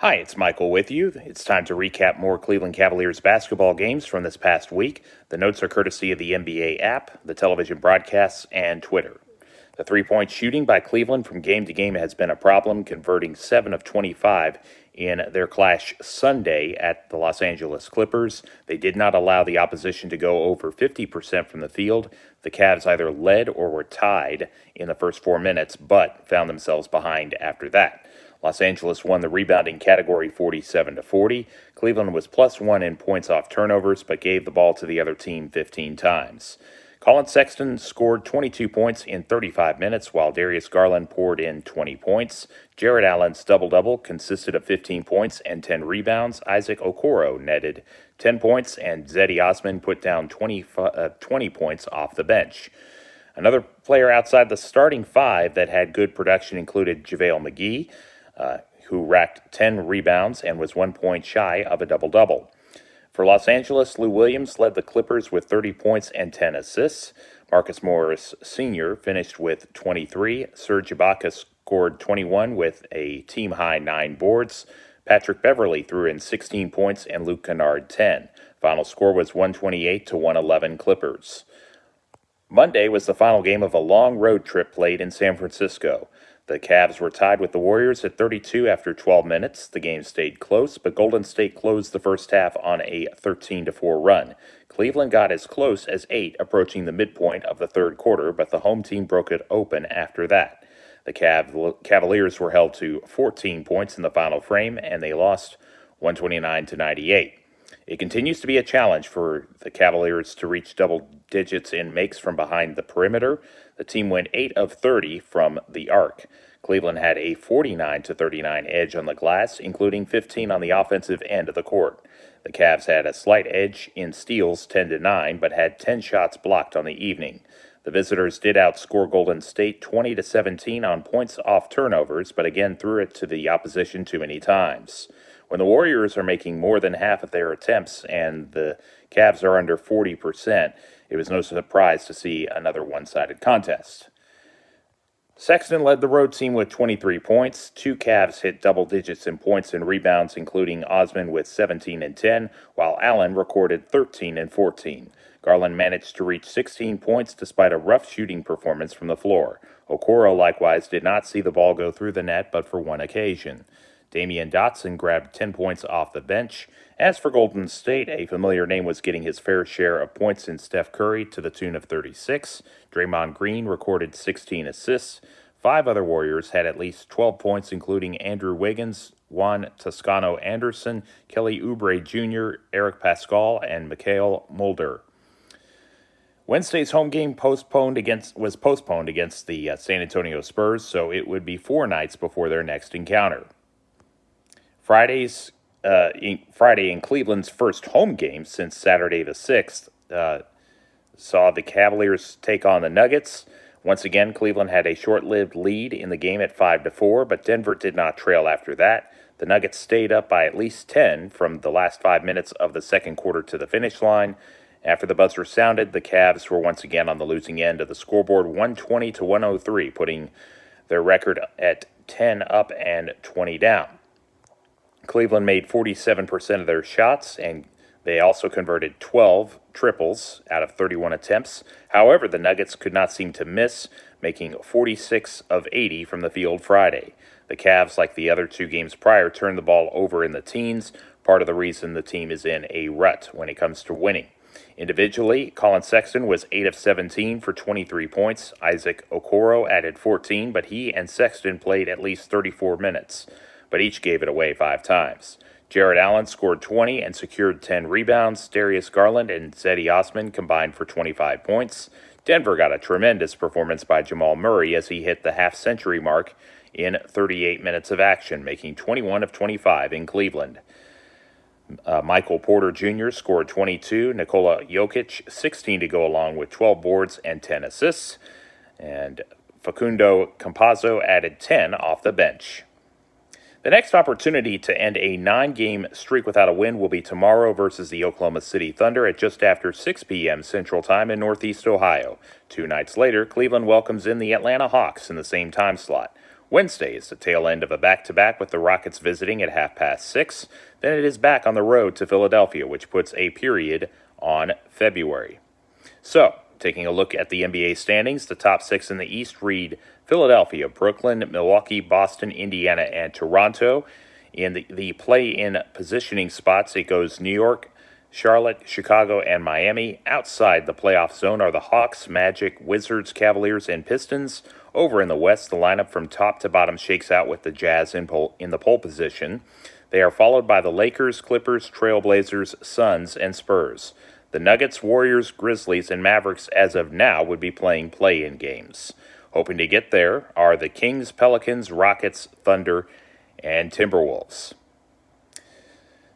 Hi, it's Michael with you. It's time to recap more Cleveland Cavaliers basketball games from this past week. The notes are courtesy of the NBA app, the television broadcasts, and Twitter. The three-point shooting by Cleveland from game to game has been a problem, converting 7 of 25 in their clash Sunday at the Los Angeles Clippers. They did not allow the opposition to go over 50% from the field. The Cavs either led or were tied in the first 4 minutes, but found themselves behind after that. Los Angeles won the rebounding category 47-40. Cleveland was +1 in points off turnovers, but gave the ball to the other team 15 times. Collin Sexton scored 22 points in 35 minutes, while Darius Garland poured in 20 points. Jarrett Allen's double-double consisted of 15 points and 10 rebounds. Isaac Okoro netted 10 points, and Cedi Osman put down 20 points off the bench. Another player outside the starting five that had good production included JaVale McGee, who racked 10 rebounds and was 1 point shy of a double-double. For Los Angeles, Lou Williams led the Clippers with 30 points and 10 assists. Marcus Morris Sr. finished with 23. Serge Ibaka scored 21 with a team-high 9 boards. Patrick Beverley threw in 16 points and Luke Kennard 10. Final score was 128-111 Clippers. Monday was the final game of a long road trip played in San Francisco. The Cavs were tied with the Warriors at 32 after 12 minutes. The game stayed close, but Golden State closed the first half on a 13-4 run. Cleveland got as close as 8, approaching the midpoint of the third quarter, but the home team broke it open after that. The Cavaliers were held to 14 points in the final frame, and they lost 129-98. It continues to be a challenge for the Cavaliers to reach double digits in makes from behind the perimeter. The team went 8 of 30 from the arc. Cleveland had a 49-39 edge on the glass, including 15 on the offensive end of the court. The Cavs had a slight edge in steals 10-9, but had 10 shots blocked on the evening. The visitors did outscore Golden State 20-17 on points off turnovers, but again threw it to the opposition too many times. When the Warriors are making more than half of their attempts and the Cavs are under 40%, it was no surprise to see another one-sided contest. Sexton led the road team with 23 points. 2 Cavs hit double digits in points and rebounds, including Osman with 17 and 10, while Allen recorded 13 and 14. Garland managed to reach 16 points despite a rough shooting performance from the floor. Okoro likewise did not see the ball go through the net but for one occasion. Damian Dotson grabbed 10 points off the bench. As for Golden State, a familiar name was getting his fair share of points in Steph Curry to the tune of 36. Draymond Green recorded 16 assists. 5 other Warriors had at least 12 points, including Andrew Wiggins, Juan Toscano Anderson, Kelly Oubre Jr., Eric Pascal, and Mikhail Mulder. Wednesday's home game was postponed against the San Antonio Spurs, so it would be 4 nights before their next encounter. Friday in Cleveland's first home game since Saturday the 6th saw the Cavaliers take on the Nuggets. Once again, Cleveland had a short-lived lead in the game at 5-4, but Denver did not trail after that. The Nuggets stayed up by at least 10 from the last 5 minutes of the second quarter to the finish line. After the buzzer sounded, the Cavs were once again on the losing end of the scoreboard, 120-103, putting their record at 10 up and 20 down. Cleveland made 47% of their shots, and they also converted 12 triples out of 31 attempts. However, the Nuggets could not seem to miss, making 46 of 80 from the field Friday. The Cavs, like the other 2 games prior, turned the ball over in the teens, part of the reason the team is in a rut when it comes to winning. Individually, Collin Sexton was 8 of 17 for 23 points. Isaac Okoro added 14, but he and Sexton played at least 34 minutes. But each gave it away 5 times. Jarrett Allen scored 20 and secured 10 rebounds. Darius Garland and Cedi Osman combined for 25 points. Denver got a tremendous performance by Jamal Murray as he hit the half-century mark in 38 minutes of action, making 21 of 25 in Cleveland. Michael Porter Jr. scored 22. Nikola Jokic 16 to go along with 12 boards and 10 assists. And Facundo Campazzo added 10 off the bench. The next opportunity to end a 9-game streak without a win will be tomorrow versus the Oklahoma City Thunder at just after 6 p.m. Central Time in Northeast Ohio. 2 nights later, Cleveland welcomes in the Atlanta Hawks in the same time slot. Wednesday is the tail end of a back-to-back with the Rockets visiting at 6:30. Then it is back on the road to Philadelphia, which puts a period on February. So, taking a look at the NBA standings, the top 6 in the East read Philadelphia, Brooklyn, Milwaukee, Boston, Indiana, and Toronto. In the play-in positioning spots, it goes New York, Charlotte, Chicago, and Miami. Outside the playoff zone are the Hawks, Magic, Wizards, Cavaliers, and Pistons. Over in the West, the lineup from top to bottom shakes out with the Jazz in the pole position. They are followed by the Lakers, Clippers, Trailblazers, Suns, and Spurs. The Nuggets, Warriors, Grizzlies, and Mavericks as of now would be playing play-in games. Hoping to get there are the Kings, Pelicans, Rockets, Thunder, and Timberwolves.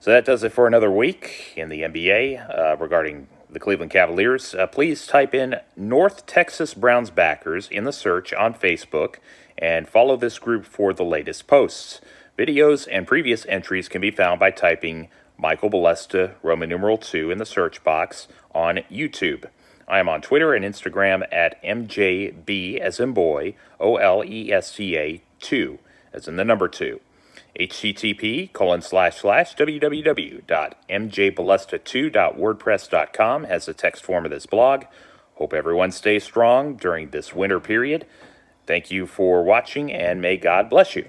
So that does it for another week in the NBA regarding the Cleveland Cavaliers. Please type in North Texas Browns backers in the search on Facebook and follow this group for the latest posts. Videos and previous entries can be found by typing Michael Balesta, Roman numeral 2 in the search box on YouTube. I am on Twitter and Instagram at MJB as in boy, OLESTA 2 as in the number 2. http://www.mjbalesta2.wordpress.com has the text form of this blog. Hope everyone stays strong during this winter period. Thank you for watching, and may God bless you.